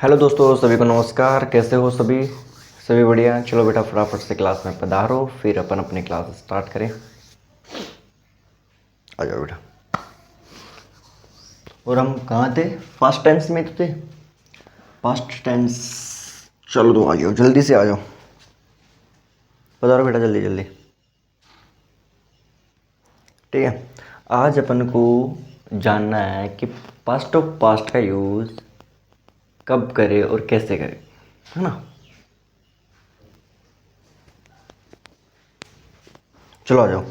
Hello दोस्तों, सभी को नमस्कार। कैसे हो सभी? सभी बढ़िया। चलो बेटा फटाफट से क्लास में पधारो, फिर अपन अपनी क्लास स्टार्ट करें। आ जाओ बेटा। और हम कहाँ थे? पास्ट टेंस में तो थे। Past tense. चलो तो आ जाओ, जल्दी से आ जाओ। पधारो बेटा, जल्दी जल्दी। ठीक है। आज अपन को जानना है कि पास्ट ऑफ पास्ट का यूज़ कब करें और कैसे करें, है ना। चलो आ जाओ।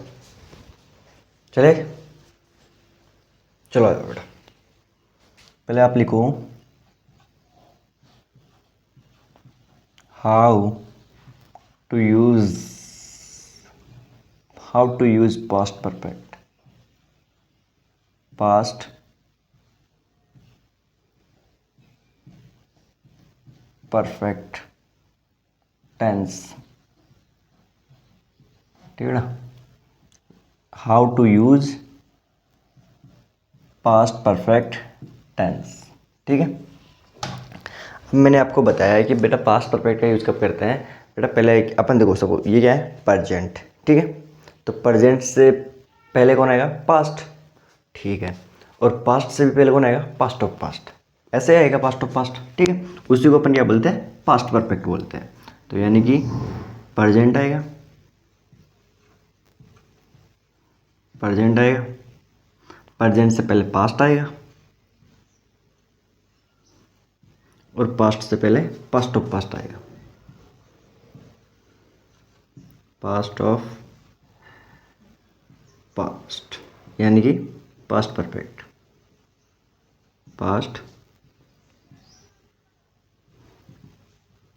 चले, चलो आ जाओ बेटा। पहले आप लिखो how to use past perfect. Past perfect tense. ठीक है ना। How to use past perfect tense. ठीक है। अब मैंने आपको बताया है कि बेटा पास्ट परफेक्ट का यूज़ कब करते हैं। बेटा पहले अपन देखो सबको, ये क्या है? प्रजेंट। ठीक है। तो प्रजेंट से पहले कौन आएगा? पास्ट। ठीक है। और पास्ट से भी पहले कौन आएगा? Past of past. ऐसे आएगा पास्ट ऑफ पास्ट। ठीक है। उसी को अपन क्या बोलते हैं? पास्ट परफेक्ट बोलते हैं। तो यानी कि प्रजेंट आएगा, प्रजेंट आएगा, प्रजेंट से पहले पास्ट आएगा, और पास्ट से पहले पास्ट ऑफ पास्ट आएगा। पास्ट ऑफ पास्ट यानी कि पास्ट परफेक्ट। Past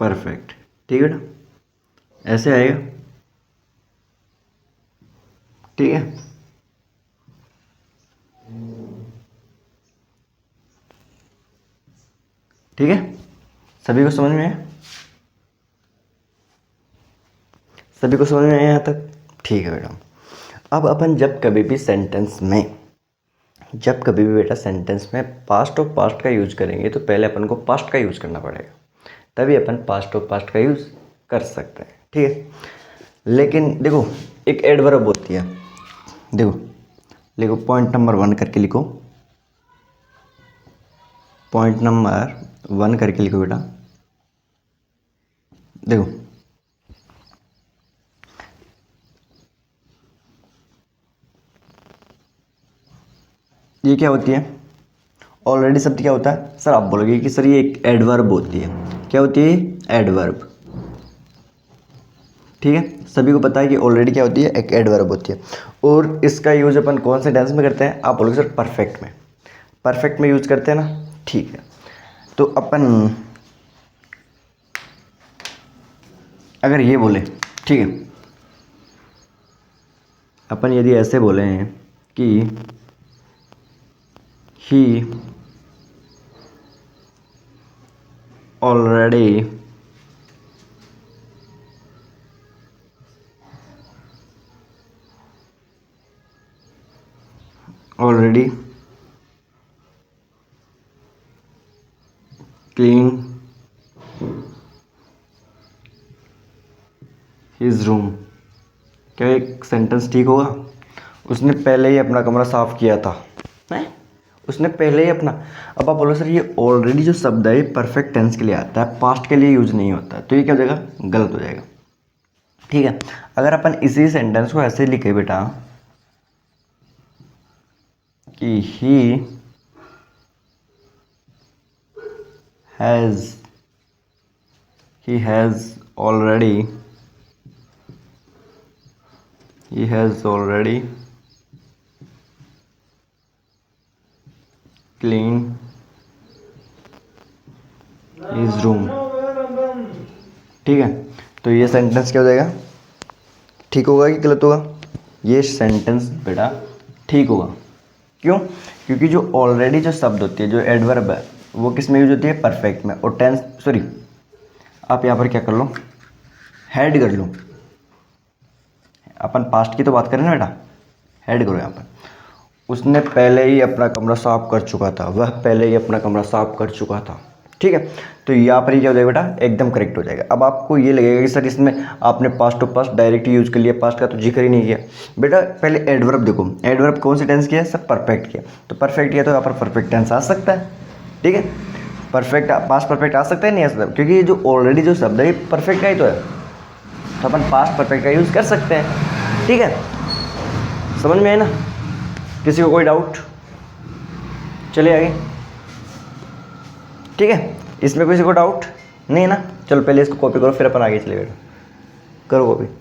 perfect. ठीक है ना। ऐसे आएगा। ठीक है। ठीक है। सभी को समझ में आया? सभी को समझ में आया यहाँ तक? ठीक है बेटा। अब अपन जब कभी भी बेटा सेंटेंस में पास्ट ऑफ पास्ट का यूज करेंगे तो पहले अपन को पास्ट का यूज करना पड़ेगा, तभी अपन पास्ट ऑफ पास्ट का यूज कर सकते हैं। ठीक है। लेकिन देखो, एक एडवर्ब होती है। देखो लिखो, पॉइंट नंबर 1 करके लिखो। पॉइंट नंबर 1 करके लिखो बेटा। देखो, ये क्या होती है? ऑलरेडी शब्द क्या होता है? सर आप बोलोगे कि सर ये एक एडवर्ब होती है। क्या होती है? एडवर्ब। ठीक है। सभी को पता है कि ऑलरेडी क्या होती है? एक एडवर्ब होती है। और इसका यूज अपन कौन से टेंस में करते हैं? आप बोलोगे सर परफेक्ट में। परफेक्ट में यूज करते हैं ना। ठीक है। तो अपन अगर ये बोले, ठीक है, अपन यदि ऐसे बोले हैं कि ही ऑलरेडी क्लीन हिज रूम। क्या एक सेंटेंस ठीक होगा? उसने पहले ही अपना कमरा साफ किया था। नहीं, उसने पहले ही अपना। अब आप बोलो सर ये ऑलरेडी जो शब्द है ये परफेक्ट टेंस के लिए आता है, पास्ट के लिए यूज नहीं होता है, तो ये क्या हो जाएगा? गलत हो जाएगा। ठीक है। अगर अपन इसी सेंटेंस को ऐसे लिखे बेटा कि he has already cleaned his room। ठीक है। तो ये सेंटेंस क्या हो जाएगा? ठीक होगा कि गलत होगा? ये सेंटेंस बेटा ठीक होगा। क्यों? क्योंकि जो ऑलरेडी जो शब्द होती है, जो एडवर्ब है, वो किस में यूज होती है? परफेक्ट में। और टेंस, सॉरी, आप यहाँ पर क्या कर लो? हेड कर लो। अपन पास्ट की तो बात करें ना बेटा, हेड करो यहाँ पर। उसने पहले ही अपना कमरा साफ कर चुका था, वह पहले ही अपना कमरा साफ कर चुका था। ठीक है। तो यहाँ पर ये क्या हो जाएगा बेटा, एकदम करेक्ट हो जाएगा। अब आपको ये लगेगा कि सर इसमें आपने past to past direct use कर लिया, पास्ट का तो जिक्र ही नहीं किया। बेटा पहले एडवर्ब देखो, एडवर्ब कौन से टेंस किया है, सब परफेक्ट किया। तो परफेक्ट किया तो यहाँ पर परफेक्ट टेंस आ सकता है। ठीक है, परफेक्ट पास्ट परफेक्ट आ सकता है, नहीं आ सकता, क्योंकि ये जो ऑलरेडी जो शब्द है परफेक्ट का ही तो है, तो अपन पास्ट परफेक्ट का यूज़ कर सकते हैं। ठीक है, समझ में है ना? किसी को कोई डाउट? चलिए आगे। ठीक है, इसमें किसी को डाउट नहीं है ना? चलो पहले इसको कॉपी करो, फिर अपन आगे चले बेटा। करो कॉपी।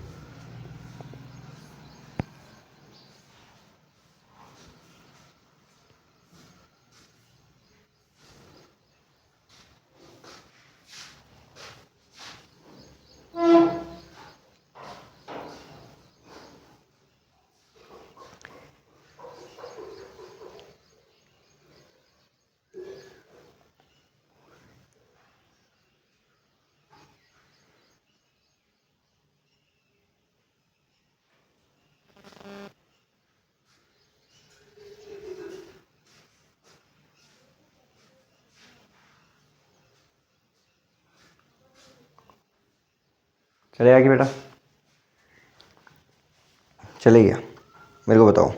चले आगे बेटा, चले गया, मेरे को बताओ।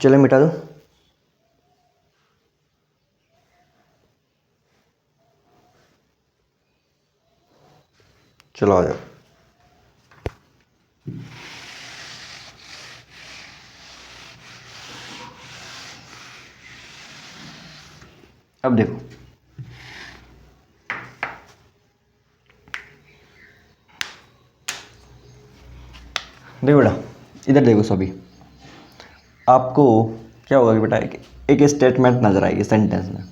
चले मिटा दो। चलो आ जाओ। अब देखो, देखो बेटा, इधर देखो सभी। आपको क्या होगा कि बेटा एक स्टेटमेंट नजर आएगी सेंटेंस में।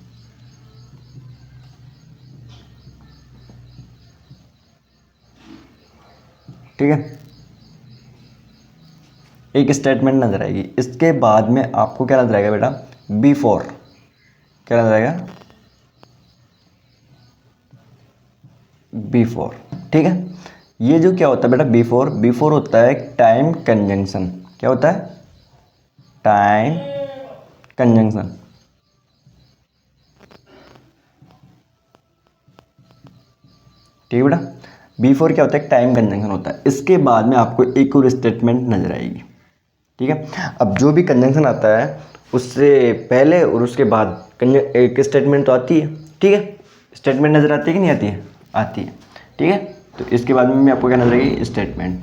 ठीक है, एक स्टेटमेंट नजर आएगी। इसके बाद में आपको क्या नजर आएगा बेटा, बिफोर। क्या नजर आएगा, बिफोर। ठीक है, ये जो क्या होता है बेटा, बिफोर, बिफोर होता है टाइम कंजंक्शन। क्या होता है, टाइम कंजंक्शन। ठीक है बेटा, बिफोर क्या होता है, टाइम कंजंक्शन होता है। इसके बाद में आपको एक और स्टेटमेंट नजर आएगी। ठीक है, अब जो भी कंजंक्शन आता है उससे पहले और उसके बाद एक स्टेटमेंट तो आती है। ठीक है, स्टेटमेंट नजर आती है कि नहीं आती है, आती है। ठीक है, तो इसके बाद में आपको क्या नजर आएगी, स्टेटमेंट,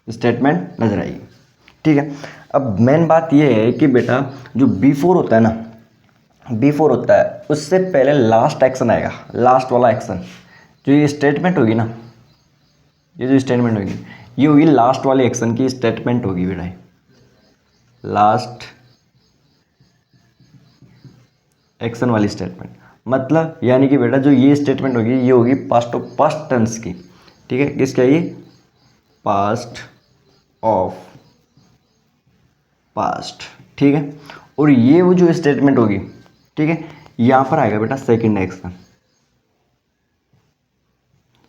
स्टेटमेंट नजर आएगी। ठीक है, अब मेन बात यह है कि बेटा जो बिफोर होता है ना, बिफोर होता है उससे पहले लास्ट एक्शन आएगा, लास्ट वाला एक्शन। जो ये स्टेटमेंट होगी ना, ये जो स्टेटमेंट होगी ये होगी लास्ट वाले एक्शन की स्टेटमेंट होगी बेटा, लास्ट एक्शन वाली स्टेटमेंट। मतलब यानी कि बेटा जो ये स्टेटमेंट होगी ये होगी पास्ट ऑफ पास्ट टेंस की। ठीक है, किसका, ये पास्ट ऑफ पास्ट। ठीक है, और ये वो जो स्टेटमेंट होगी, ठीक है, यहां पर आएगा बेटा सेकंड एक्शन,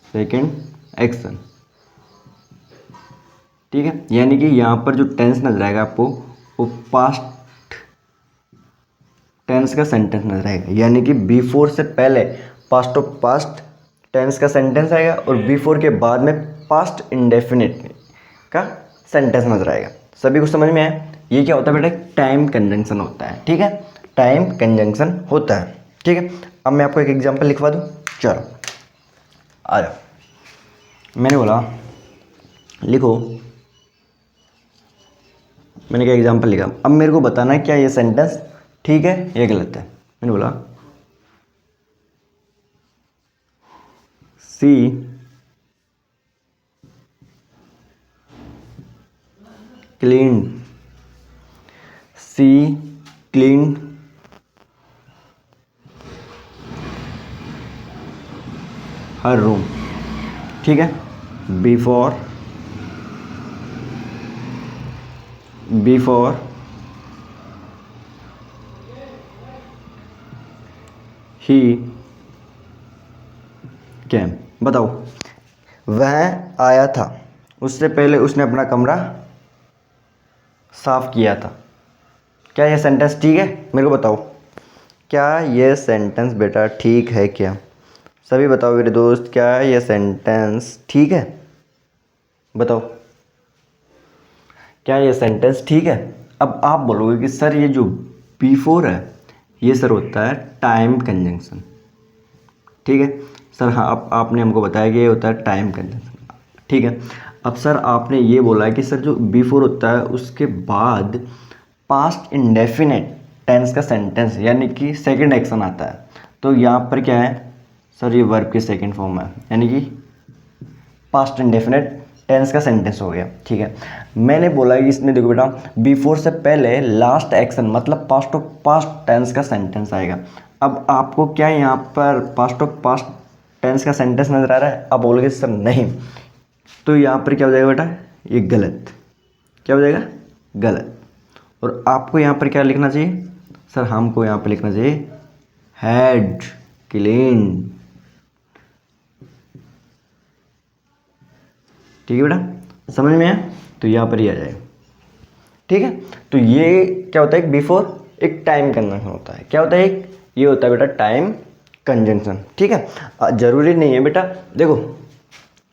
सेकंड एक्शन। ठीक है, यानी कि यहां पर जो टेंस नजर आएगा आपको वो पास्ट टेंस का सेंटेंस नजर आएगा। यानी कि बिफोर से पहले पास्ट ऑफ पास्ट टेंस का सेंटेंस आएगा और बिफोर के बाद में पास्ट इंडेफिनिट का सेंटेंस नजर आएगा। सभी कुछ समझ में आया? ये क्या होता है बेटा, टाइम कंजंक्शन होता है। ठीक है, टाइम कंजंक्शन होता है। ठीक है, अब मैं आपको एक एग्जांपल लिखवा दूं। चलो आ जाओ। मैंने बोला लिखो, मैंने क्या एग्जांपल लिखा। अब मेरे को बताना है क्या ये सेंटेंस ठीक है या गलत है। मैंने बोला सी क्लीन, सी क्लीन हर रूम। ठीक है, बिफोर ही कैम। बताओ, वह आया था, उससे पहले उसने अपना कमरा साफ किया था। क्या ये सेंटेंस ठीक है? मेरे को बताओ, क्या ये सेंटेंस बेटा ठीक है क्या? सभी बताओ मेरे दोस्त, क्या ये सेंटेंस ठीक है? बताओ, क्या ये सेंटेंस ठीक है? अब आप बोलोगे कि सर ये जो बिफोर है ये सर होता है टाइम कंजंक्शन। ठीक है सर, हाँ अब आपने हमको बताया कि ये होता है टाइम कंजंक्शन। ठीक है, अब सर आपने ये बोला है कि सर जो बिफोर होता है उसके बाद पास्ट इंडेफिनेट टेंस का सेंटेंस यानी कि सेकंड एक्शन आता है। तो यहाँ पर क्या है सर, ये वर्ब की सेकंड फॉर्म है यानी कि पास्ट इंडेफिनेट टेंस का सेंटेंस हो गया। ठीक है, मैंने बोला कि इसमें देखो बेटा बिफोर से पहले लास्ट एक्शन मतलब पास्ट ऑफ पास्ट टेंस का सेंटेंस आएगा। अब आपको क्या यहाँ पर पास्ट ऑफ पास्ट टेंस का सेंटेंस नजर आ रहा है? आप बोलोगे सर नहीं, तो यहाँ पर क्या हो जाएगा बेटा, ये गलत। क्या हो जाएगा? गलत। और आपको यहाँ पर क्या लिखना चाहिए सर? हमको यहाँ पर लिखना चाहिए हैड क्लीन। ठीक है बेटा, समझ में आया? तो यहाँ पर ही आ जाएगा। ठीक है, तो ये क्या होता है? बिफोर एक टाइम कंजंक्शन होता है। क्या होता है? एक ये होता है बेटा टाइम कंजंक्शन। ठीक है, जरूरी नहीं है बेटा, देखो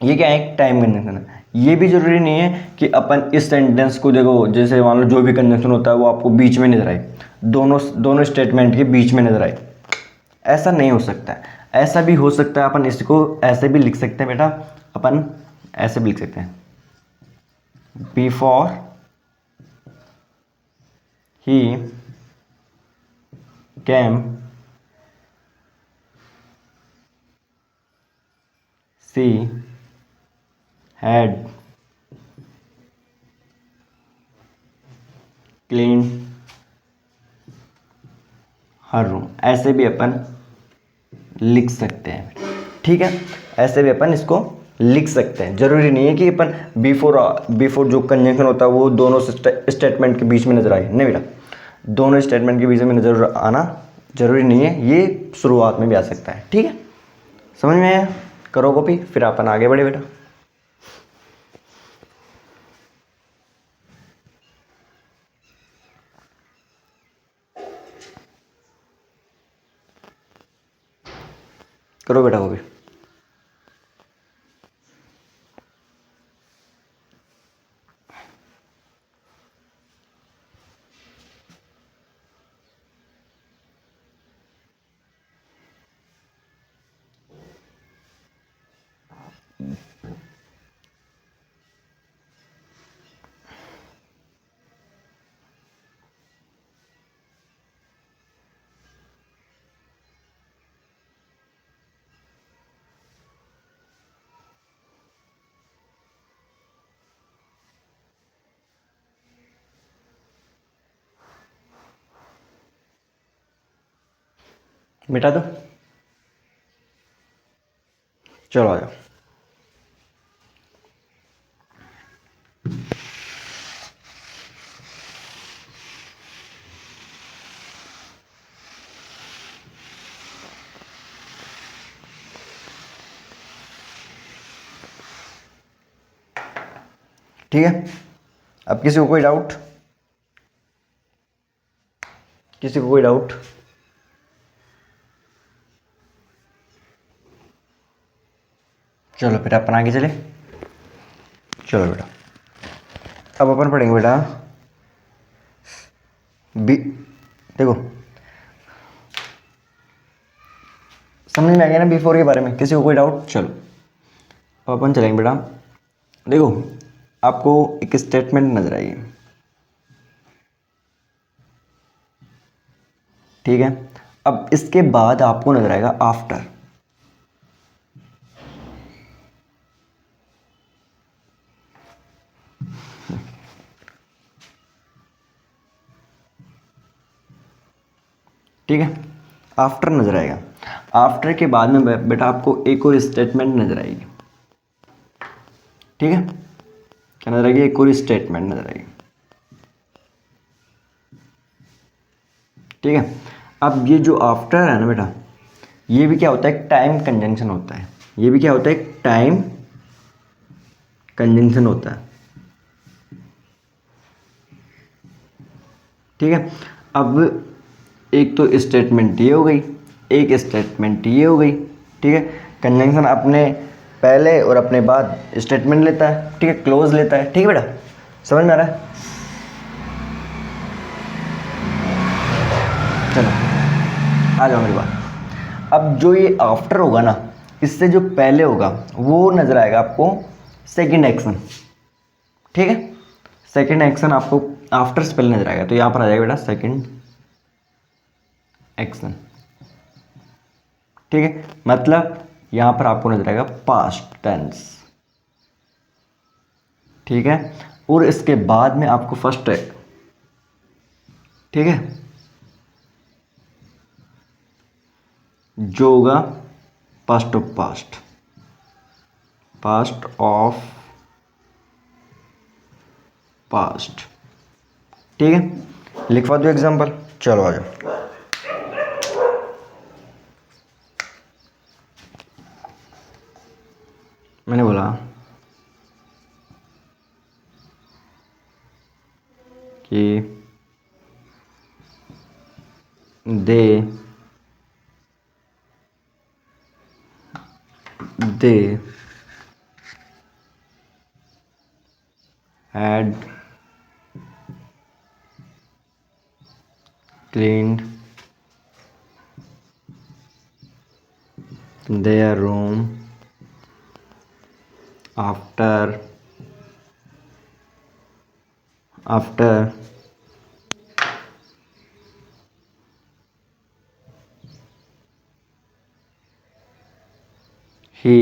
ये क्या है, एक टाइम कंजंक्शन है। ये भी जरूरी नहीं है कि अपन इस सेंटेंस को देखो, जैसे मान लो जो भी कंजंक्शन होता है वो आपको बीच में नजर आए, दोनों स्टेटमेंट के बीच में नजर आए, ऐसा नहीं हो सकता है। ऐसा भी हो सकता है, अपन इसको ऐसे भी लिख सकते हैं बेटा, अपन ऐसे भी लिख सकते हैं before he cam she had clean her room, ऐसे भी अपन लिख सकते हैं। ठीक है, ऐसे भी अपन इसको लिख सकते हैं। जरूरी नहीं है कि अपन बिफोर जो कंजंक्शन होता है वो दोनों स्टेटमेंट के बीच में नजर आए। नहीं बेटा, दोनों स्टेटमेंट के बीच में नजर आना जरूरी नहीं है, ये शुरुआत में भी आ सकता है। ठीक है, समझ में आया? करो कॉपी, फिर अपन आगे बढ़े बेटा। करो बेटा कॉपी। मिटा दो, चलो आ जाओ। ठीक है, अब किसी को कोई डाउट? किसी को कोई डाउट? चलो बेटा अपन आगे चले। चलो बेटा, अब अपन पढ़ेंगे बेटा बी, देखो समझ में आ गया ना बिफोर के बारे में? किसी को कोई डाउट? चलो अब अपन चलेंगे बेटा। देखो आपको एक स्टेटमेंट नजर आएगी, ठीक है? अब इसके बाद आपको नजर आएगा आफ्टर। ठीक है, आफ्टर नजर आएगा। आफ्टर के बाद में बेटा आपको एक और स्टेटमेंट नजर आएगी। ठीक है, क्या नजर आएगी? एक और स्टेटमेंट नजर आएगी। ठीक है, अब ये जो आफ्टर है ना बेटा, ये भी क्या होता है? एक टाइम कंजंक्शन होता है। ये भी क्या होता है? एक टाइम कंजंक्शन होता है। ठीक है। अब एक तो स्टेटमेंट ये हो गई, एक स्टेटमेंट ये हो गई, ठीक है। कंजंक्शन अपने पहले और अपने बाद स्टेटमेंट लेता है, ठीक है, क्लोज लेता है, ठीक है बेटा, समझ में आ रहा है। चलो आ जाओ मेरी बात। अब जो ये आफ्टर होगा ना, इससे जो पहले होगा वो नजर आएगा आपको सेकंड एक्शन, ठीक है। सेकंड एक्शन आपको आफ्टर से पहले नजर आएगा, तो यहां पर आ जाएगा बेटा सेकंड एक्शन, ठीक है। मतलब यहां पर आपको नजर आएगा पास्ट टेंस, ठीक है। और इसके बाद में आपको फर्स्ट है, ठीक है, जो होगा past of past, past of past, ठीक है। लिखवा दो एग्जांपल, चलो आ जाओ। मैंने बोला कि they had cleaned their room after he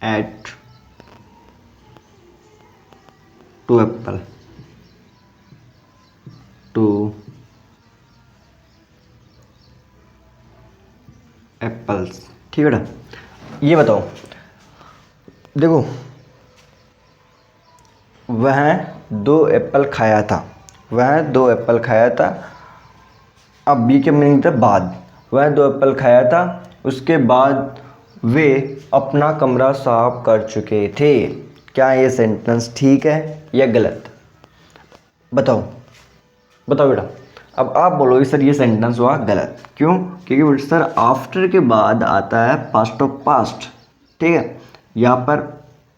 ate two apples, ठीक है बेटा। ये बताओ, देखो वह दो एप्पल खाया था, वह दो एप्पल खाया था। अब बी के मीनिंग था बाद, वह दो एप्पल खाया था, उसके बाद वे अपना कमरा साफ कर चुके थे। क्या ये सेंटेंस ठीक है या गलत? बताओ बताओ बेटा। अब आप बोलोगे सर ये सेंटेंस हुआ गलत, क्यों? क्योंकि सर आफ्टर के बाद आता है पास्ट ऑफ पास्ट, ठीक है, यहाँ पर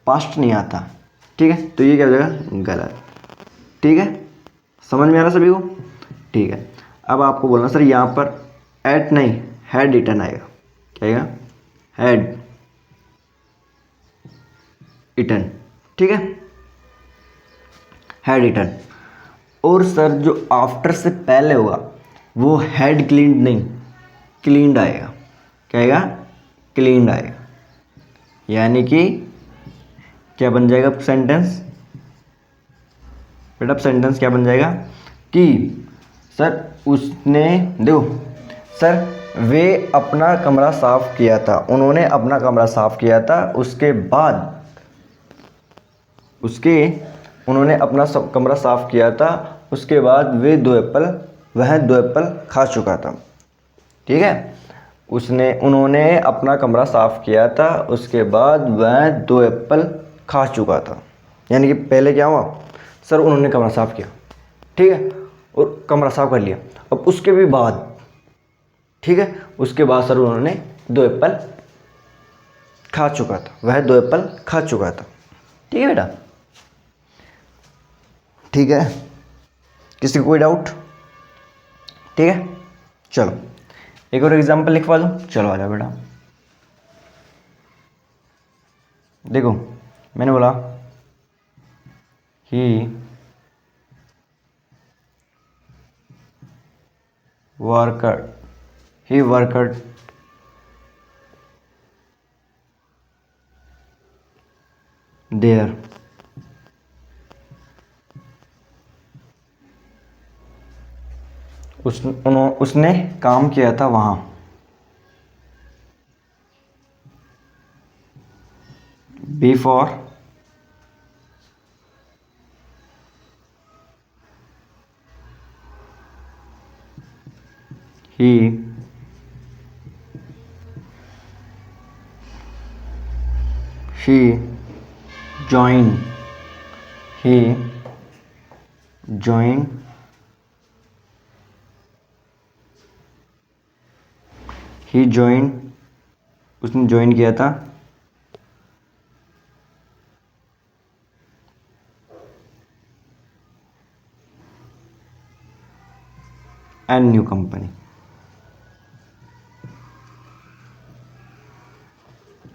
पास्ट नहीं आता, ठीक है, तो ये क्या हो जाएगा? गलत, ठीक है। समझ में आ रहा सभी को? ठीक है। अब आपको बोलना सर यहाँ पर एट नहीं हैड इटन आएगा, क्या आएगा? हैड इटन, ठीक है, हैड इटन। और सर जो आफ्टर से पहले होगा वो हैड क्लीन्ड नहीं, क्लीन्ड आएगा, क्या आएगा? क्लीन्ड आएगा। यानी कि क्या बन जाएगा सेंटेंस बेटा? सेंटेंस क्या बन जाएगा कि सर उसने, देखो सर वे अपना कमरा साफ किया था, उन्होंने अपना कमरा साफ किया था, उसके बाद उन्होंने अपना कमरा साफ किया था, उसके बाद वह दो एप्पल खा चुका था, ठीक है। उन्होंने अपना कमरा साफ किया था, उसके बाद वह दो एप्पल खा चुका था। यानी कि पहले क्या हुआ सर, उन्होंने कमरा साफ किया, ठीक है, और कमरा साफ कर लिया। अब उसके भी बाद, ठीक है, उसके बाद सर उन्होंने दो एप्पल खा चुका था, वह दो एप्पल खा चुका था, ठीक है बेटा, ठीक है। किसी को कोई डाउट? ठीक है, चलो एक और एग्जांपल लिखवा दूं, चलो आ जाओ बेटा। देखो मैंने बोला ही वर्कड देयर, उसने काम किया था वहां। Before he he joined he joined he joined उसने ज्वाइन किया था एन न्यू कंपनी।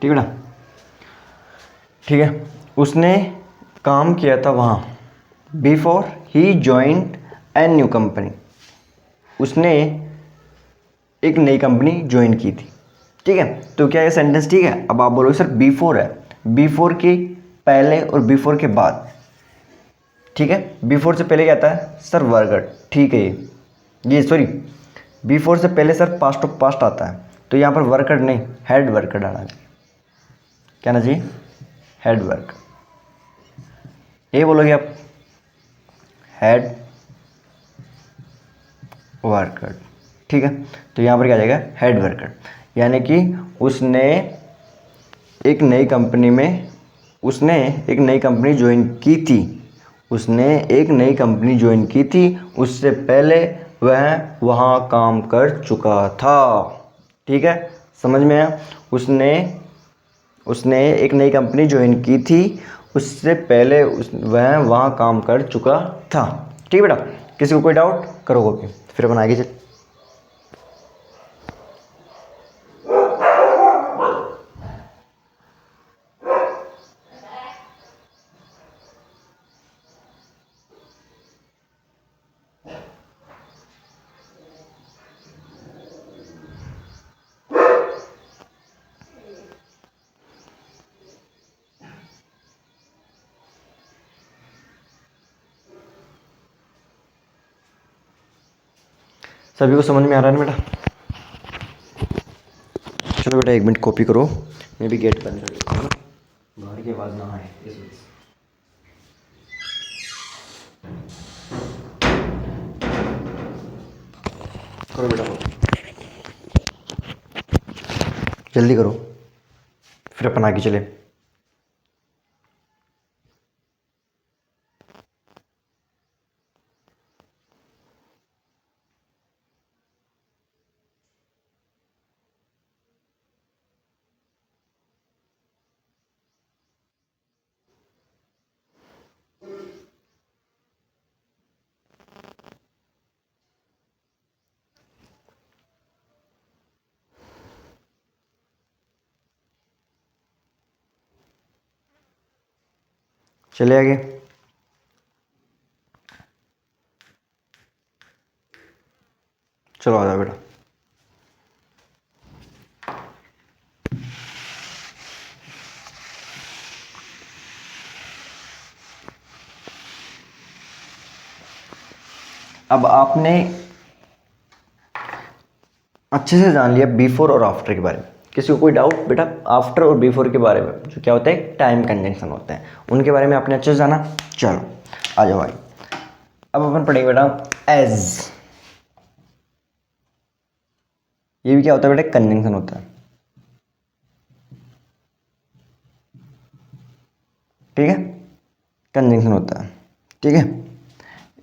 ठीक है बेटा, ठीक है, उसने काम किया था वहाँ बिफोर ही ज्वाइंट एन न्यू कंपनी, उसने एक नई कंपनी ज्वाइन की थी। ठीक है, तो क्या ये सेंटेंस ठीक है? अब आप बोलोगे सर बिफोर है, बिफोर के पहले और बिफोर के बाद। ठीक है, बिफोर से पहले क्या आता है सर? वर्कड। ठीक है, ये सॉरी, बिफोर से पहले सर पास्ट ऑफ पास्ट आता है, तो यहाँ पर वर्कड नहीं हेड वर्कड आना चाहिए। क्या ना चाहिए? Head work. ये बोलोगे आप हेड वर्कर। ठीक है, तो यहाँ पर क्या आ जाएगा? Head worker. यानी कि उसने एक नई कंपनी में उसने एक नई कंपनी ज्वाइन की थी, उसने एक नई कंपनी ज्वाइन की थी, उससे पहले वह वहाँ काम कर चुका था। ठीक है, समझ में आया? उसने उसने एक नई कंपनी ज्वाइन की थी, उससे पहले वह वहाँ काम कर चुका था। ठीक है बेटा, किसी को कोई डाउट? करो कॉपी, फिर अपन आगे चल। सभी को समझ में आ रहा है ना बेटा? चलो बेटा, 1 मिनट कॉपी करो, मैं भी गेट बंद कर देता हूँ, बाहर की आवाज़ ना आए इस वजह से। करो बेटा कॉपी, जल्दी करो, फिर अपन आगे चले। चले आगे। चलो आ जाओ बेटा। अब आपने अच्छे से जान लिया बिफोर और आफ्टर के बारे में। किसी को कोई डाउट बेटा आफ्टर और बिफोर के बारे में? जो क्या होता है, टाइम कंजंक्शन होते हैं, उनके बारे में आपने अच्छे से जाना। चलो आ जाओ भाई, अब अपन पढ़ेंगे बेटा एज। ये भी क्या होता है बेटा? कंजंक्शन होता है। ठीक है, कंजंक्शन होता है। ठीक है,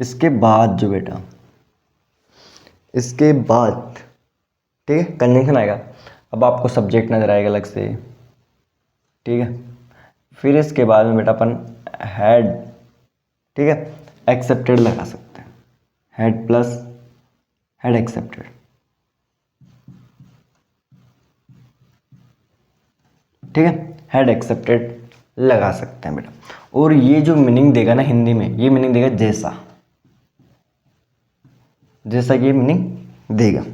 इसके बाद जो बेटा, इसके बाद ठीक है कंजंक्शन आएगा। अब आपको सब्जेक्ट नजर आएगा अलग से। ठीक है, फिर इसके बाद में बेटा अपन हेड, ठीक है, एक्सेप्टेड लगा सकते हैं। Head plus head accepted. ठीक है, हेड एक्सेप्टेड लगा सकते हैं बेटा। और ये जो मीनिंग देगा ना हिंदी में, ये मीनिंग देगा जैसा, जैसा कि ये मीनिंग देगा।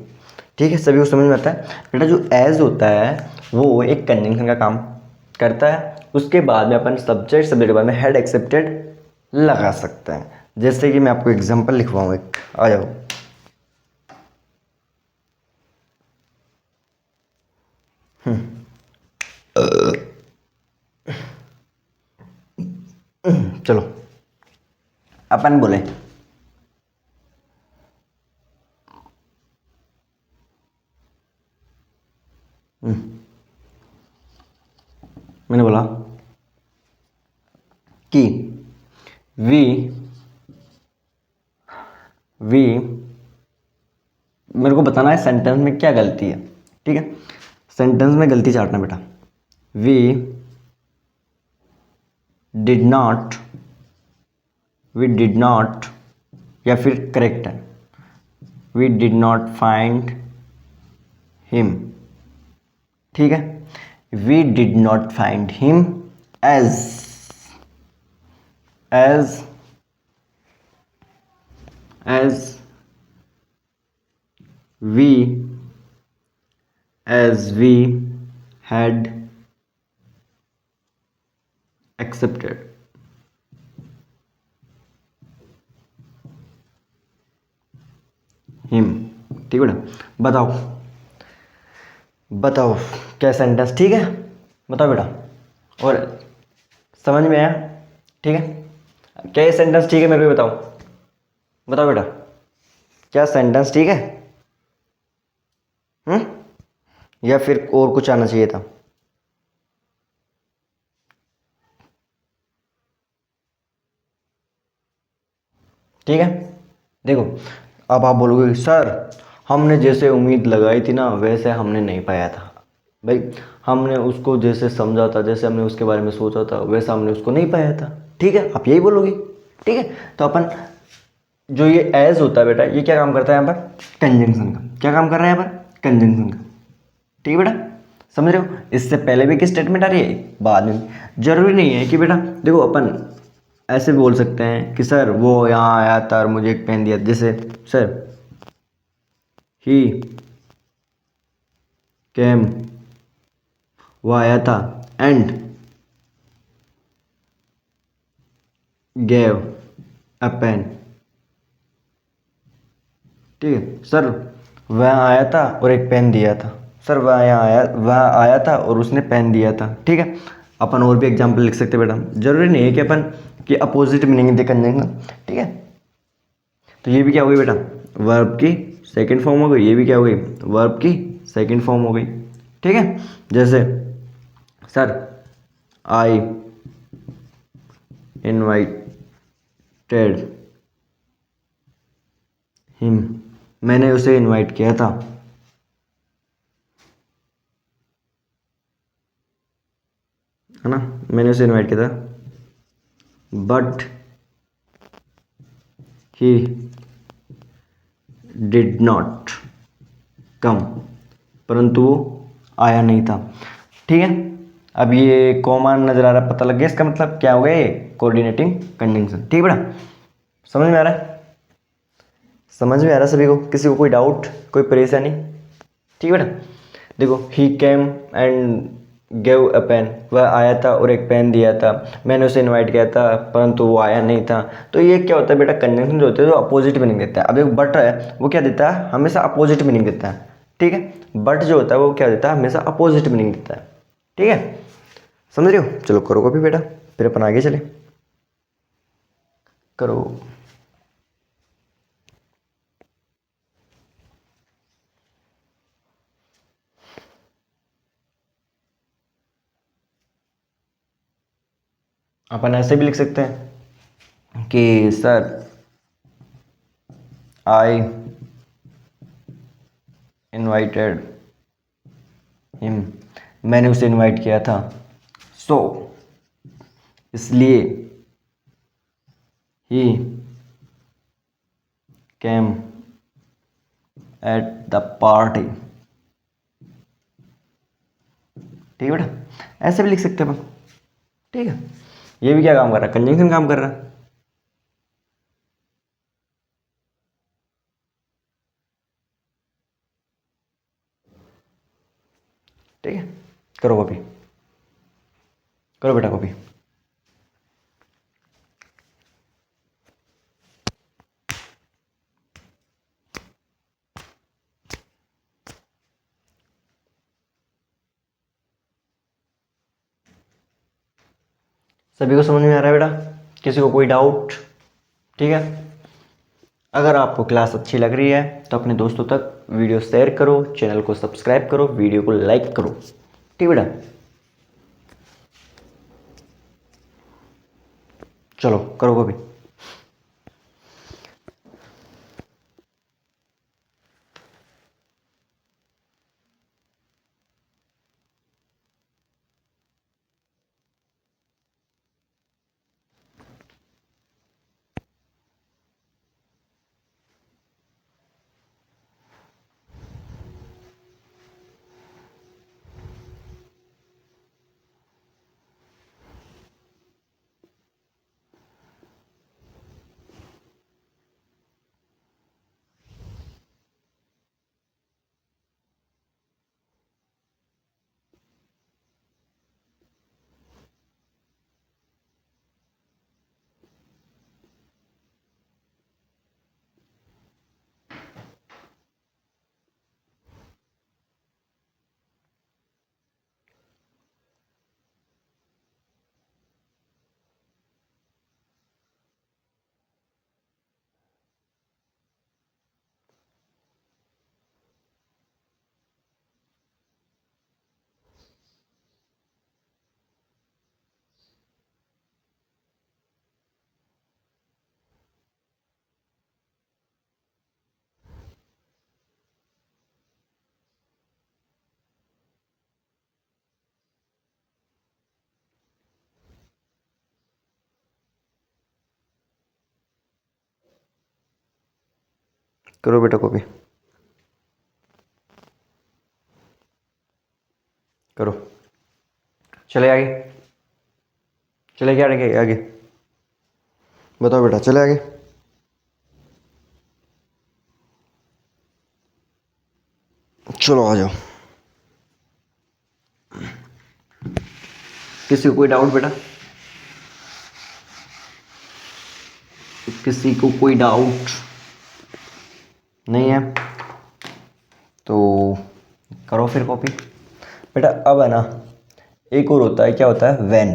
ठीक है, सभी को समझ में आता है बेटा? जो एज होता है वो एक कंजंक्शन का काम करता है, उसके बाद में अपन सब्जेक्ट के बाद में हेड एक्सेप्टेड लगा सकते हैं। जैसे कि मैं आपको एग्जांपल लिखवाऊँ एक, आ जाओ। चलो अपन बोले मैंने बोला कि वी वी मेरे को बताना है सेंटेंस में क्या गलती है, ठीक है। सेंटेंस में गलती चाटना बेटा। वी डिड नॉट या फिर करेक्ट है, we did not find him, ठीक है। We did not find him as we had accepted, him, ठीक है बेटा। बताओ क्या सेंटेंस ठीक है, बताओ बेटा। और समझ में आया, ठीक है। क्या ये सेंटेंस ठीक है, मेरे को बताओ, बताओ बेटा, क्या सेंटेंस ठीक है? या फिर और कुछ आना चाहिए था? ठीक है। देखो अब आप बोलोगे सर हमने जैसे उम्मीद लगाई थी ना वैसे हमने नहीं पाया था। भाई हमने उसको जैसे समझा था, जैसे हमने उसके बारे में सोचा था वैसा हमने उसको नहीं पाया था, ठीक है। आप यही बोलोगे, ठीक है। तो अपन जो ये एज होता है बेटा, ये क्या काम करता है यहाँ पर? कंजंक्शन का। क्या काम कर रहा है यहाँ पर? कंजंक्शन का, ठीक है बेटा। समझ रहे हो? इससे पहले भी की स्टेटमेंट आ रही है, बाद में। जरूरी नहीं है कि बेटा, देखो अपन ऐसे भी बोल सकते हैं कि सर वो यहाँ आया था और मुझे एक पेन दिया, जैसे सर ही केम, वो आया था एंड गेव अ पेन, ठीक है। सर वह आया था और एक पेन दिया था, सर वह आया था और उसने पेन दिया था, ठीक है। अपन और भी एग्जाम्पल लिख सकते हैं बेटा, जरूरी नहीं है कि अपन की अपोजिट मीनिंग दे कंजंक्शन, ठीक है। तो ये भी क्या हो गई बेटा? वर्ब की सेकंड फॉर्म हो गई। ये भी क्या हो गई? वर्ब की सेकंड फॉर्म हो गई, ठीक है। जैसे सर आई इनवाइटेड हिम, मैंने उसे इनवाइट किया था, है ना, मैंने उसे इनवाइट किया था, but he did not come, परंतु वो आया नहीं था, ठीक है। अब ये कॉमा नजर आ रहा है, पता लग गया इसका मतलब क्या हो गया? ये कोऑर्डिनेटिंग कंजंक्शन, ठीक है बेटा। समझ में आ रहा है? समझ में आ रहा है सभी को? किसी को कोई डाउट, कोई परेशानी? ठीक है बेटा। देखो he came and gave a pen, वह आया था और एक पेन दिया था, मैंने उसे इनवाइट किया था परंतु वो आया नहीं था। तो ये क्या होता है बेटा? कंजंक्शन जो होते हैं जो अपोजिट मीनिंग देता है। अब एक बट है वो क्या देता है? हमेशा अपोजिट मीनिंग देता है, ठीक है। बट जो होता है वो क्या देता है? हमेशा अपोजिट मीनिंग देता है, ठीक है। समझ रहे हो? चलो करो कॉपी बेटा, फिर अपन आगे चले। करो। अपन ऐसे भी लिख सकते हैं कि सर आई इनवाइटेड हिम, मैंने उसे इनवाइट किया था, सो इसलिए ही केम एट द पार्टी, ठीक है बेटा। ऐसे भी लिख सकते हैं अपन, ठीक है। ये भी क्या काम कर रहा है? कंजंक्शन काम कर रहा है, ठीक है। करो कॉपी, करो बेटा कॉपी। सभी को समझ में आ रहा है बेटा? किसी को कोई डाउट? ठीक है। अगर आपको क्लास अच्छी लग रही है तो अपने दोस्तों तक वीडियो शेयर करो, चैनल को सब्सक्राइब करो, वीडियो को लाइक करो, ठीक बेटा। चलो करो कॉपी। करो बेटा कॉपी, करो। चले आगे, चले क्या आगे आगे, बताओ बेटा चले आगे। चलो आ जाओ। किसी को कोई डाउट बेटा? किसी को कोई डाउट नहीं है तो करो फिर कॉपी। बेटा अब है ना, एक और होता है, क्या होता है, व्हेन।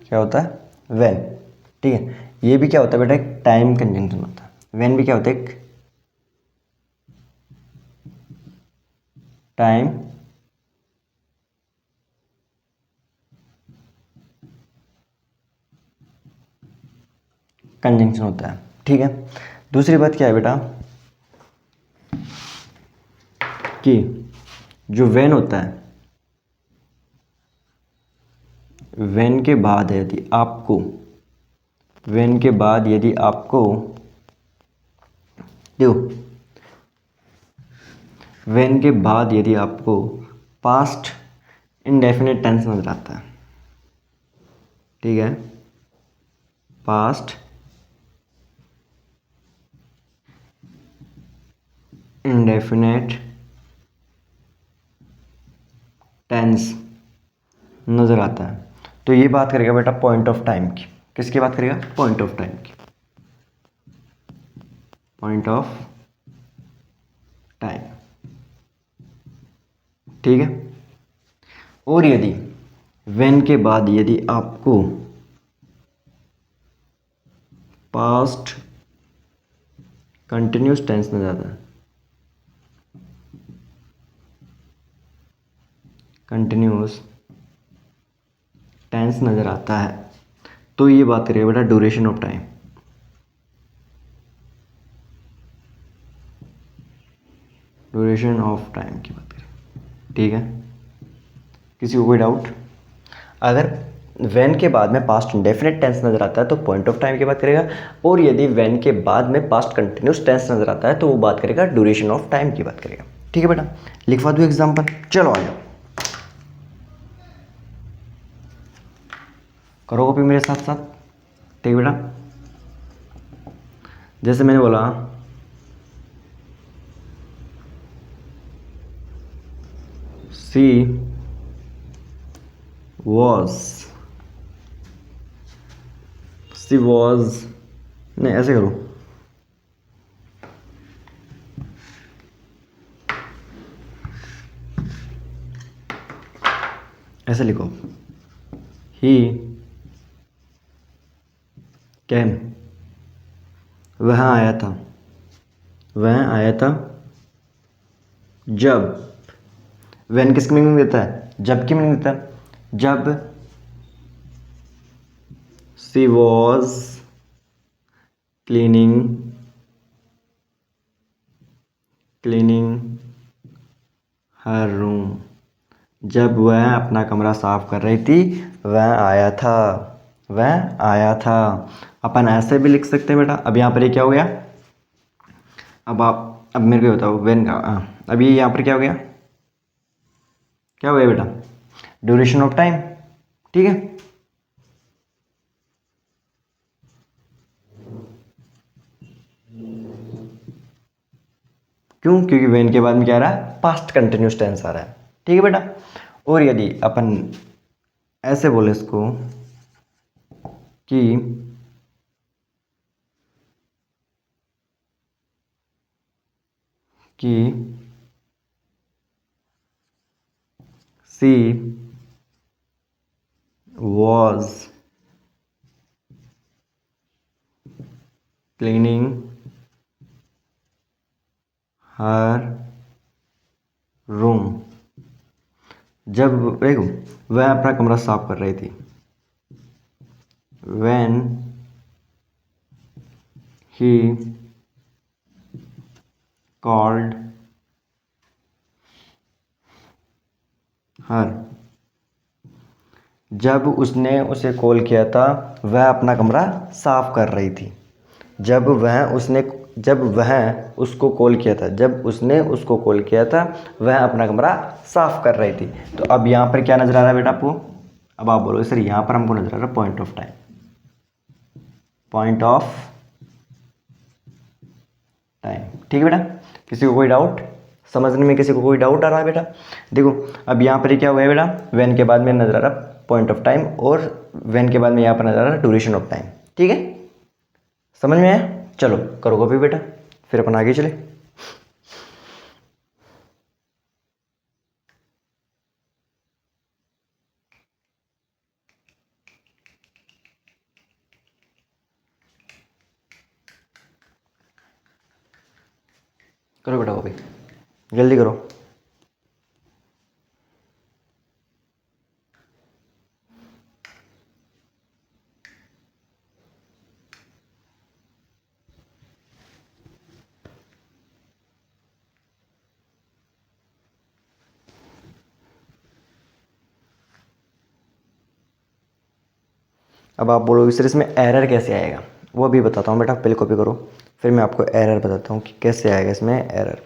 क्या होता है, व्हेन। ठीक है, ये भी क्या होता है बेटा, एक टाइम कंजंक्शन होता है। व्हेन भी क्या होता है, एक टाइम कंजंक्शन होता है। ठीक है, दूसरी बात क्या है बेटा कि जो व्हेन होता है, व्हेन के बाद यदि आपको, व्हेन के बाद यदि आपको देखो, व्हेन के बाद यदि आपको पास्ट इंडेफिनिट टेंस नजर आता है, ठीक है, पास्ट इंडेफिनिट टेंस नजर आता है, तो ये बात करेगा बेटा पॉइंट ऑफ टाइम की। किसकी बात करेगा, पॉइंट ऑफ टाइम की, पॉइंट ऑफ टाइम। ठीक है, और यदि व्हेन के बाद यदि आपको पास्ट कंटिन्यूस टेंस नजर आता है, कंटिन्यूस टेंस नजर आता है, तो ये बात करेगा बेटा duration of time. Duration of time की बात करें। ठीक है, किसी को कोई डाउट? अगर व्हेन के बाद में पास्ट इंडेफिनिट टेंस नजर आता है तो पॉइंट ऑफ टाइम की बात करेगा, और यदि व्हेन के बाद में पास्ट कंटिन्यूस टेंस नजर आता है तो वो बात करेगा ड्यूरेशन ऑफ टाइम की बात करेगा। ठीक है बेटा, लिखवा दूँ एग्जाम्पल? चलो आ जाओ, करो कॉपी मेरे साथ साथ। ठीक बेटा, जैसे मैंने बोला सी वॉज, सी वॉज, नहीं ऐसे करो, ऐसे लिखो, ही कैम, वह आया था, वह आया था जब, व्हेन किसकी मीनिंग देता है, जब की मीनिंग देता है, जब she was cleaning her room. जब वह अपना कमरा साफ कर रही थी वह आया था। अपन ऐसे भी लिख सकते हैं बेटा। अब यहाँ पर ये क्या हो गया, अब मेरे को बताओ वेन का, अब ये यहाँ पर क्या हो गया, क्या हो गया बेटा, ड्यूरेशन ऑफ टाइम। ठीक है, क्यों, क्योंकि वेन के बाद में क्या आ रहा है, पास्ट कंटिन्यूस टेंस आ रहा है। ठीक है बेटा। और यदि अपन ऐसे बोले इसको कि सी वॉज क्लीनिंग हर रूम। जब देखो वह अपना कमरा साफ कर रही थी, when he called her। जब उसने उसे कॉल किया था वह अपना कमरा साफ कर रही थी। जब उसने उसको कॉल किया था वह अपना कमरा साफ कर रही थी। तो अब यहाँ पर क्या नजर आ रहा है बेटा आपको, अब आप बोलोगे सर यहाँ पर हमको नजर आ रहा है पॉइंट ऑफ टाइम, ठीक है बेटा। किसी को कोई डाउट समझने में, किसी को कोई डाउट आ रहा है बेटा? देखो अब यहाँ पर क्या हुआ है बेटा, वेन के बाद में नजर आ रहा पॉइंट ऑफ टाइम, और वेन के बाद में यहाँ पर नजर आ रहा ड्यूरेशन ऑफ टाइम। ठीक है, समझ में आया? चलो करो कॉपी बेटा, फिर अपन आगे चले। करो बेटा कॉपी, जल्दी करो। अब आप बोलोगे सर इसमें एरर कैसे आएगा, वो अभी बताता हूँ बेटा, पहले कॉपी करो फिर मैं आपको एरर बताता हूँ कि कैसे आएगा इसमें एरर।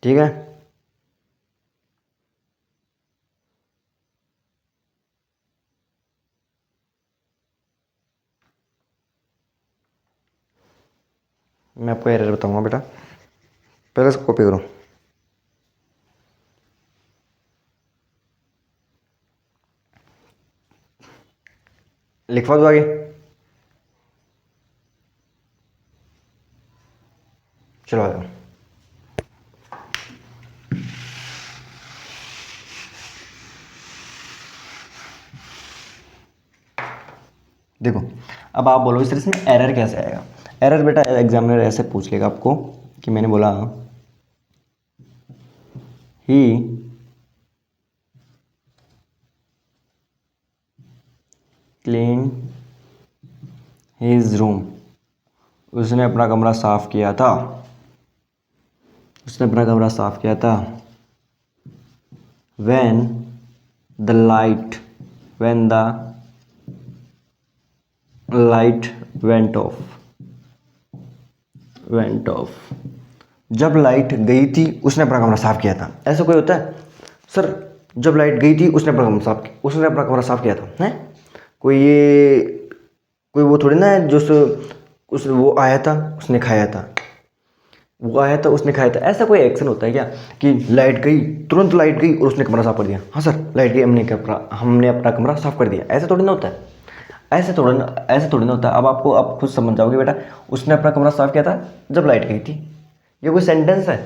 ठीक है, मैं आपको एरर बताऊंगा बेटा, पहले इसको कॉपी करो। लिखवा दो आगे। चलो आ जाओ। देखो अब आप बोलोगे सर इसमें एरर कैसे आएगा। एरर बेटा एग्जामिनर ऐसे पूछ लेगा आपको कि मैंने बोला ही क्लीन हिज रूम। उसने अपना कमरा साफ किया था, when the light went off। जब लाइट गई थी उसने अपना कमरा साफ किया था। ऐसा कोई होता है सर, जब लाइट गई थी उसने अपना कमरा साफ किया था, हैं? कोई वो थोड़ी ना है जो वो आया था उसने खाया था, ऐसा कोई एक्शन होता है क्या कि लाइट गई, तुरंत लाइट गई और उसने कमरा साफ कर दिया? हाँ सर लाइट गई, हमने अपना कमरा साफ कर दिया। ऐसा थोड़ी ना होता है, ऐसे थोड़ी ना होता है। अब आपको अब खुद समझ जाओगे बेटा, उसने अपना कमरा साफ किया था जब लाइट गई थी, ये कोई सेंटेंस है?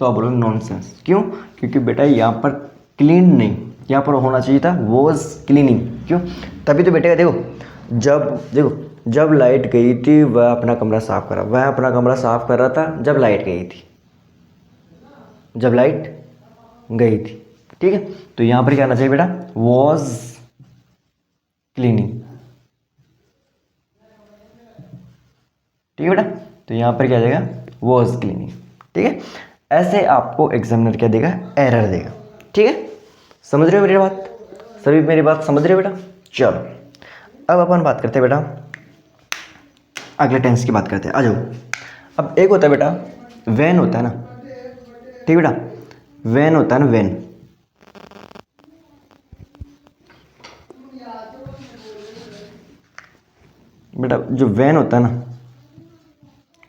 तो आप बोलोगे नॉनसेंस। क्यों? क्योंकि बेटा यहाँ पर क्लीन नहीं, यहाँ पर होना चाहिए था वॉज क्लीनिंग। क्यों? तभी तो बेटे देखो जब लाइट गई थी वह अपना कमरा साफ कर रहा था जब लाइट गई थी, ठीक है? तो यहाँ पर क्या आना चाहिए बेटा, वॉज क्लीनिंग। ठीक है बेटा, तो यहाँ पर क्या आ जाएगा, वॉज क्लीनिंग। ठीक है, ऐसे आपको एग्जामिनर क्या देगा, एरर देगा। ठीक है, समझ रहे हो मेरी बात, सभी मेरी बात समझ रहे हो बेटा। चलो अब अपन बात करते हैं बेटा, अगले टेंस की बात करते हैं, आ जाओ। अब एक होता है बेटा वैन होता है ना, ठीक है बेटा, वैन होता है ना, वैन। बेटा जो वैन होता है ना,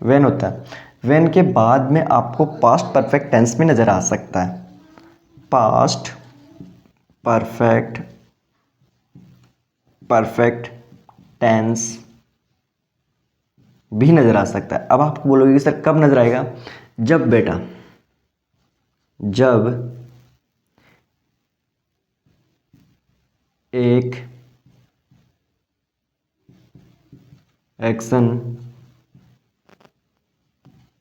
वैन होता है, वैन के बाद में आपको पास्ट परफेक्ट टेंस में नजर आ सकता है, पास्ट परफेक्ट परफेक्ट टेंस भी नजर आ सकता है। अब आप बोलोगे कि सर कब नजर आएगा, जब बेटा, जब एक एक्शन कंप्लीट होने के बाद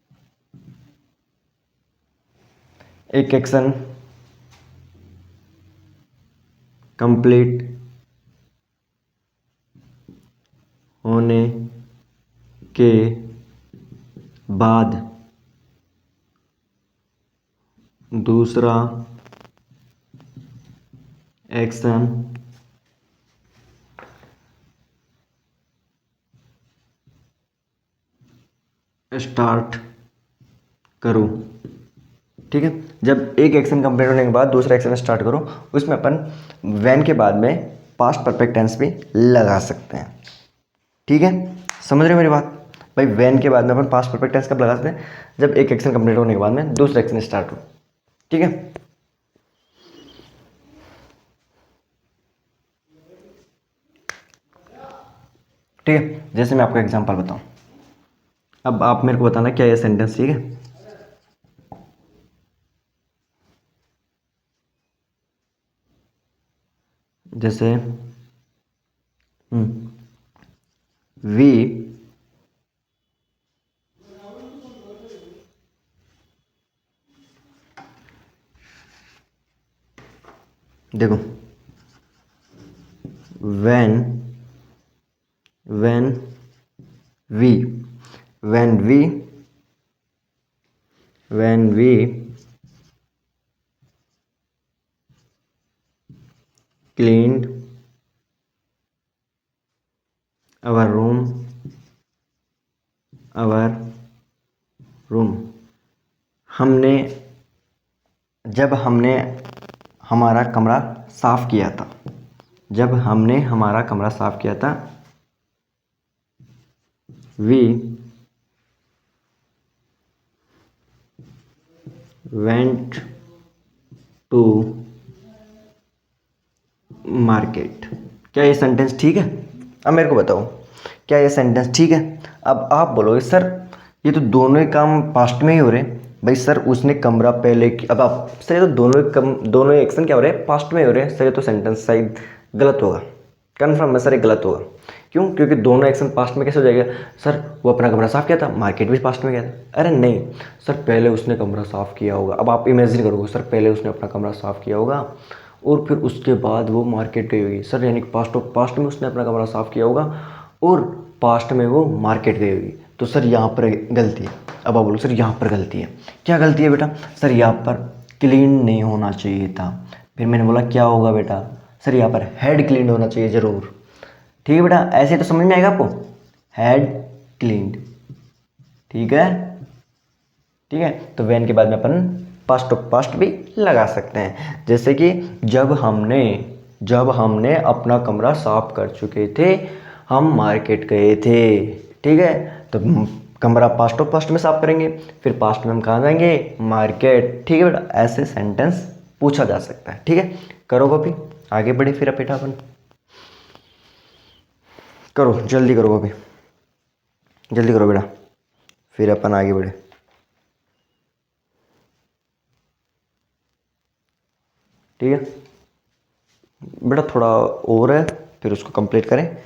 दूसरा एक्शन स्टार्ट करो। ठीक है, जब एक एक्शन कंप्लीट होने के बाद दूसरा एक्शन स्टार्ट करो, उसमें अपन वैन के बाद में पास्ट परफेक्ट टेंस भी लगा सकते हैं। ठीक है, समझ रहे हो मेरी बात भाई, वैन के बाद में अपन पास्ट परफेक्ट टेंस कब लगा सकते हैं, जब एक एक्शन कंप्लीट होने के बाद में दूसरा एक्शन स्टार्ट हो। ठीक है, ठीक है, जैसे मैं आपको एग्जांपल बताऊं, अब आप मेरे को बताना क्या ये सेंटेंस, ठीक है। जैसे वी देखो, when when we when we when we cleaned our room, हमने, जब हमने हमारा कमरा साफ किया था, जब हमने हमारा कमरा साफ किया था, we went to मार्केट। क्या ये सेंटेंस ठीक है, अब मेरे को बताओ क्या ये सेंटेंस ठीक है। अब आप बोलोगे सर ये तो दोनों ही काम पास्ट में ही हो रहे हैं। भाई सर उसने कमरा पहले अब आप सर ये तो दोनों ही एक्शन क्या हो रहे हैं, पास्ट में ही हो रहे हैं। सर ये तो सेंटेंस शायद गलत होगा, कन्फर्म है सर ये गलत होगा। क्यों, क्योंकि दोनों एक्शन पास्ट में कैसे हो जाएगा, सर वो अपना कमरा साफ किया था, मार्केट भी पास्ट में गया था। अरे नहीं सर, पहले उसने कमरा साफ किया होगा। अब आप इमेजिन करोगे सर पहले उसने अपना कमरा साफ किया होगा और फिर उसके बाद वो मार्केट गई होगी। सर यानी कि पास्ट में उसने अपना कमरा साफ किया होगा और पास्ट में वो मार्केट गई होगी। तो सर यहाँ पर गलती है। अब आप बोलो सर यहाँ पर गलती है, क्या गलती है बेटा, सर यहाँ पर क्लीन नहीं होना चाहिए था। फिर मैंने बोला क्या होगा बेटा, सर यहाँ पर हेड क्लीन होना चाहिए ज़रूर। ठीक है बेटा, ऐसे तो समझ में आएगा आपको, हेड क्लीन्ड। ठीक है, ठीक है, तो वैन के बाद में अपन पास्ट ऑफ पास्ट भी लगा सकते हैं, जैसे कि जब हमने अपना कमरा साफ कर चुके थे, हम मार्केट गए थे। ठीक है, तो कमरा पास्ट ऑफ पास्ट में साफ करेंगे, फिर पास्ट में हम कहाँ जाएंगे, मार्केट। ठीक है बेटा, ऐसे सेंटेंस पूछा जा सकता है। ठीक है, करो कॉपी, आगे बढ़े फिर बेटा अपन, करो जल्दी करो कॉपी, जल्दी करो बेटा, फिर अपन आगे बढ़े। ठीक है बेटा, थोड़ा और है, फिर उसको कंप्लीट करें,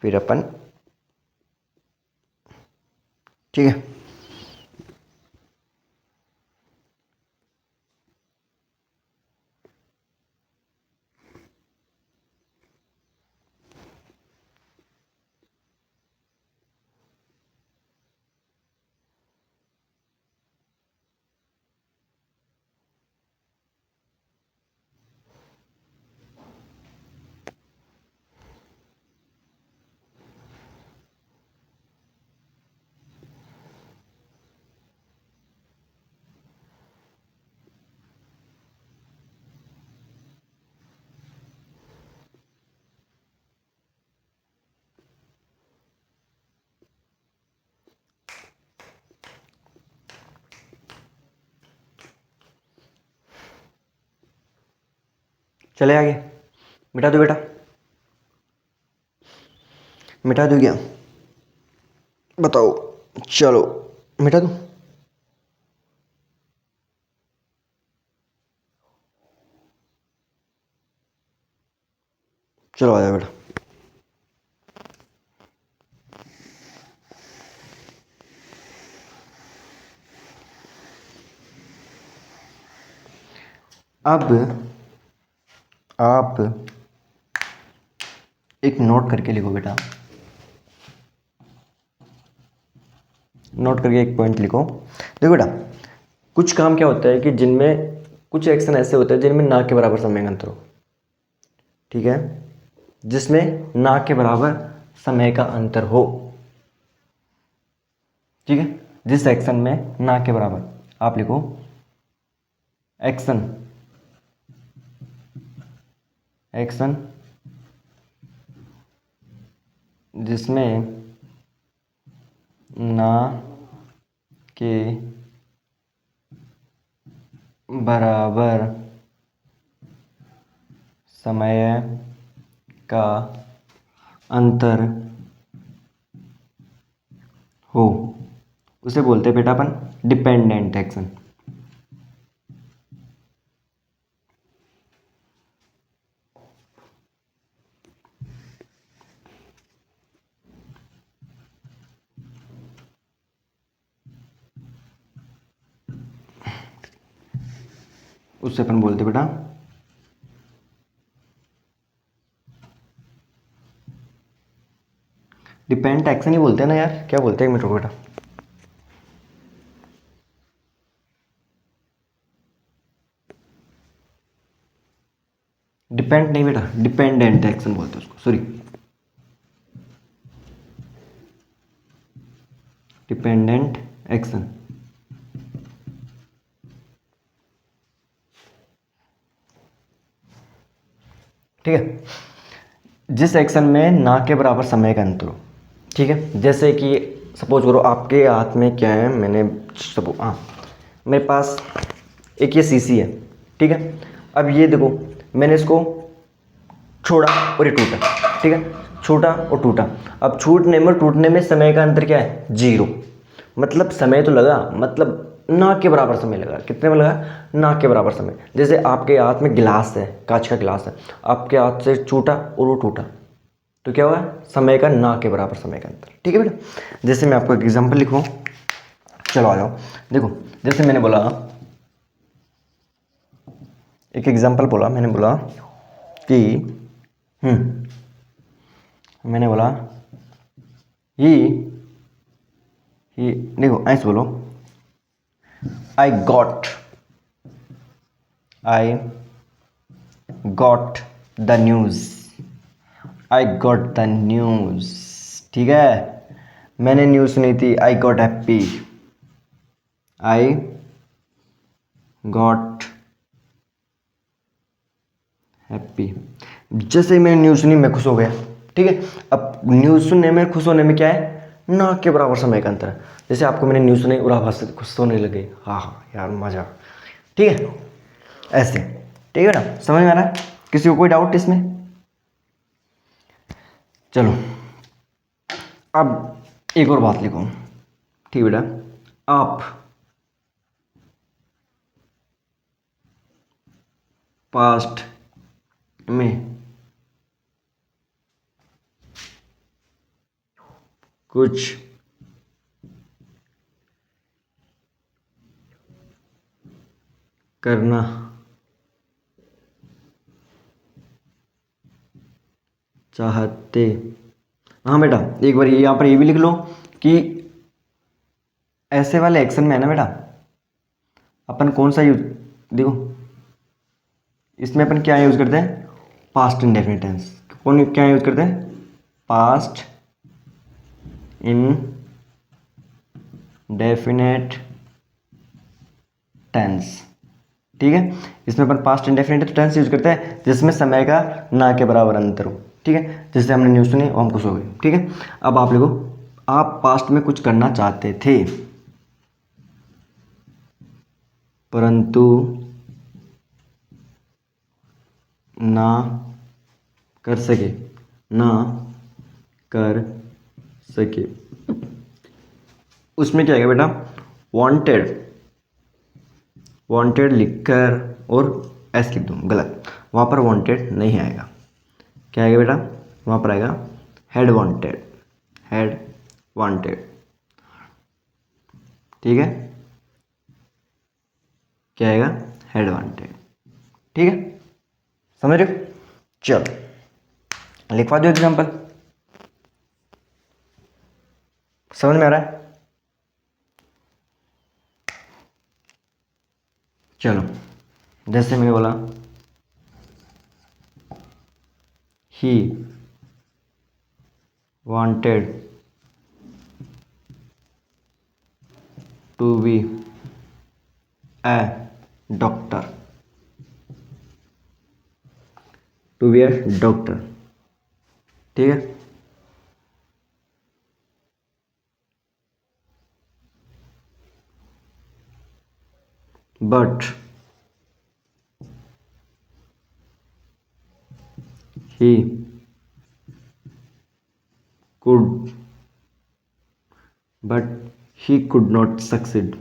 फिर अपन, ठीक है। चले आगे, मिटा दो बेटा, मिटा दो क्या, बताओ, चलो मिटा दो। चलो आ जाओ बेटा। अब आप एक नोट करके लिखो बेटा, नोट करके एक पॉइंट लिखो। देखो बेटा, कुछ काम क्या होता है कि जिनमें कुछ एक्शन ऐसे होते हैं जिनमें ना के बराबर समय का अंतर हो, ठीक है, जिसमें ना के बराबर समय का अंतर हो, ठीक है, जिस एक्शन में ना के बराबर, आप लिखो एक्शन, एक्शन जिसमें ना के बराबर समय का अंतर हो, उसे बोलते हैं बेटा अपन डिपेंडेंट एक्शन। उससे अपन बोलते बेटा डिपेंडेंट एक्शन ही बोलते हैं ना यार, क्या बोलते हैं, एक मिनट रुको बेटा, डिपेंड नहीं बेटा, डिपेंडेंट एक्शन बोलते हैं उसको, सॉरी, डिपेंडेंट एक्शन। ठीक है, जिस एक्शन में ना के बराबर समय का अंतर हो, ठीक है, जैसे कि सपोज करो आपके हाथ में क्या है, मैंने सपोज हाँ मेरे पास एक ये सीसी है, ठीक है, अब ये देखो मैंने इसको छोड़ा और ये टूटा, ठीक है, छोटा और टूटा, अब छूटने में और टूटने में समय का अंतर क्या है, 0, मतलब समय तो लगा, मतलब ना के बराबर समय लगा, कितने में लगा, ना के बराबर समय। जैसे आपके हाथ में गिलास है, कांच का गिलास है, आपके हाथ से छूटा और वो टूटा, तो क्या हुआ, समय का ना के बराबर समय का अंतर, ठीक है बेटा। जैसे मैं आपको एक एग्जांपल लिखूँ, चलो आ जाओ, देखो जैसे मैंने बोला, एक एग्जांपल बोला, मैंने बोला कि मैंने बोला ही देखो ऐसे बोलो, I got the news, I got the news, ठीक है, मैंने न्यूज़ सुनी थी, I got happy, I got happy, जैसे ही मैंने न्यूज़ सुनी मैं खुश हो गया, ठीक है। अब न्यूज़ सुनने में खुश होने में क्या है, ना के बराबर समय का अंतर है। जैसे आपको मैंने न्यूज़ सुनी और आप हंस खुश होने लगे, हाँ हाँ यार मज़ा, ठीक है, ऐसे, ठीक है ना, समझ में आ रहा है, किसी को कोई डाउट इसमें, चलो अब एक और बात लिखो, ठीक बेटा, आप पास्ट में कुछ करना चाहते, हाँ बेटा एक बार यहाँ पर ये भी लिख लो कि ऐसे वाले एक्शन में है ना बेटा, अपन कौन सा यूज, देखो इसमें अपन क्या यूज करते हैं, पास्ट इंडेफिनिट टेंस, कौन क्या यूज करते हैं, पास्ट इंडेफिनिट टेंस, ठीक है, इसमें अपन पास्ट इंडेफिनिट टेंस यूज करते हैं जिसमें समय का ना के बराबर अंतर हो, ठीक है, जैसे हमने न्यूज़ सुनी और हम खुश हो गए, ठीक है। अब आप लिखो, आप पास्ट में कुछ करना चाहते थे परंतु ना कर सके, ना कर सके, उसमें क्या आएगा बेटा, वांटेड, वांटेड लिखकर और एस लिख दूँ, गलत, वहाँ पर वांटेड नहीं आएगा। क्या आएगा बेटा, वहाँ पर आएगा हैड वांटेड, हैड वांटेड। ठीक है, क्या आएगा, हैड वांटेड। ठीक है, समझ रहे हो? चलो लिखवा दो एग्जाम्पल, समझ में आ रहा है? चलो, जैसे मैंने बोला ही wanted to be a doctor, to be a doctor। ठीक है, but he could, but he could not succeed,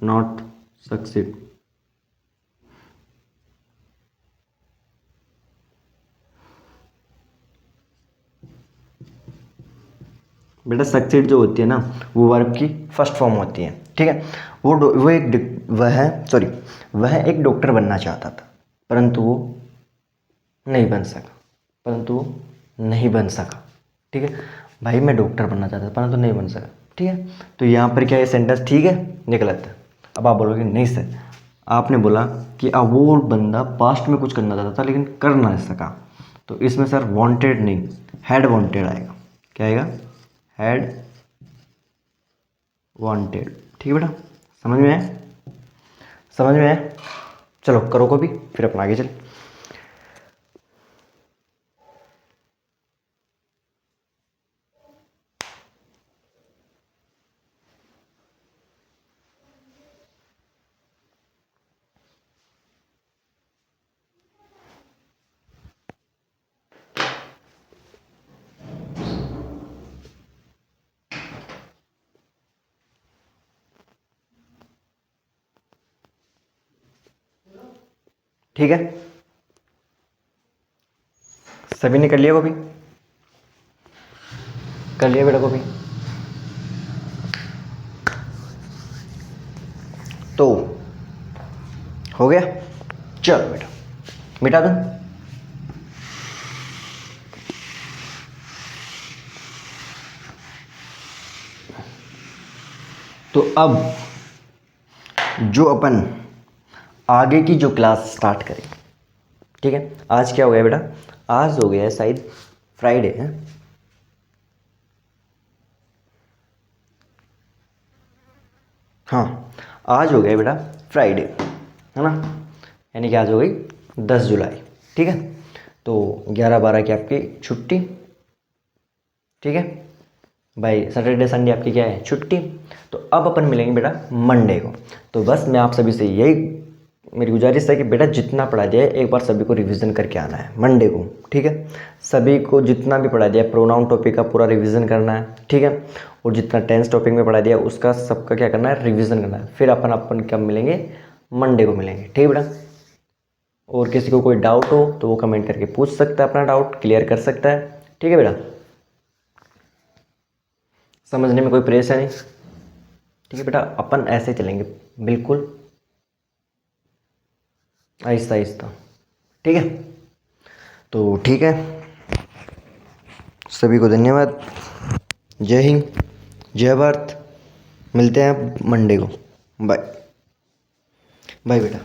not succeed। बेटा सक्सीड जो होती है ना, वो वर्ब की फर्स्ट फॉर्म होती है। ठीक है, वह एक डॉक्टर बनना चाहता था, परंतु वो नहीं बन सका, परंतु वो नहीं बन सका। ठीक है भाई, मैं डॉक्टर बनना चाहता था परंतु नहीं बन सका। ठीक है, तो यहाँ पर क्या ये सेंटेंस ठीक है या गलत है? अब आप बोलोगे नहीं सर, आपने बोला कि अब वो बंदा पास्ट में कुछ करना चाहता था लेकिन कर ना सका, तो इसमें सर वांटेड नहीं, हैड वांटेड आएगा। क्या आएगा, हैड वांटेड। ठीक है बेटा, समझ में आया? समझ में आया? चलो करो को भी, फिर अपन आगे चल। ठीक है, सभी ने कर लिया कॉपी? कर लिया बेटा कॉपी? तो हो गया, चलो बेटा मिटा दूं। तो अब जो अपन आगे की जो क्लास स्टार्ट करें, ठीक है, आज क्या हो गया बेटा, आज हो गया है शायद फ्राइडे है। हाँ, आज हो गया बेटा फ्राइडे, है ना, यानी कि आज हो गई 10 जुलाई। ठीक है, तो 11-12 की आपकी छुट्टी। ठीक है भाई, सैटरडे संडे आपकी क्या है, छुट्टी। तो अब अपन मिलेंगे बेटा मंडे को। तो बस मैं आप सभी से यही मेरी गुजारिश है कि बेटा जितना पढ़ा दिया है एक बार सभी को रिवीजन करके आना है मंडे को। ठीक है, सभी को जितना भी पढ़ा दिया प्रोनाउन टॉपिक का पूरा रिवीजन करना है। ठीक है, और जितना टेंस टॉपिक में पढ़ा दिया उसका सबका क्या करना है, रिवीजन करना है। फिर अपन कब मिलेंगे, मंडे को मिलेंगे। ठीक है बेटा, और किसी को कोई डाउट हो तो वो कमेंट करके पूछ सकता है, अपना डाउट क्लियर कर सकता है। ठीक है बेटा, समझने में कोई परेशानी? ठीक है बेटा, अपन ऐसे चलेंगे बिल्कुल आहिस्ता आहिस्ता। ठीक है, तो ठीक है, सभी को धन्यवाद। जय हिंद, जय भारत। मिलते हैं मंडे को। बाय बाय बेटा।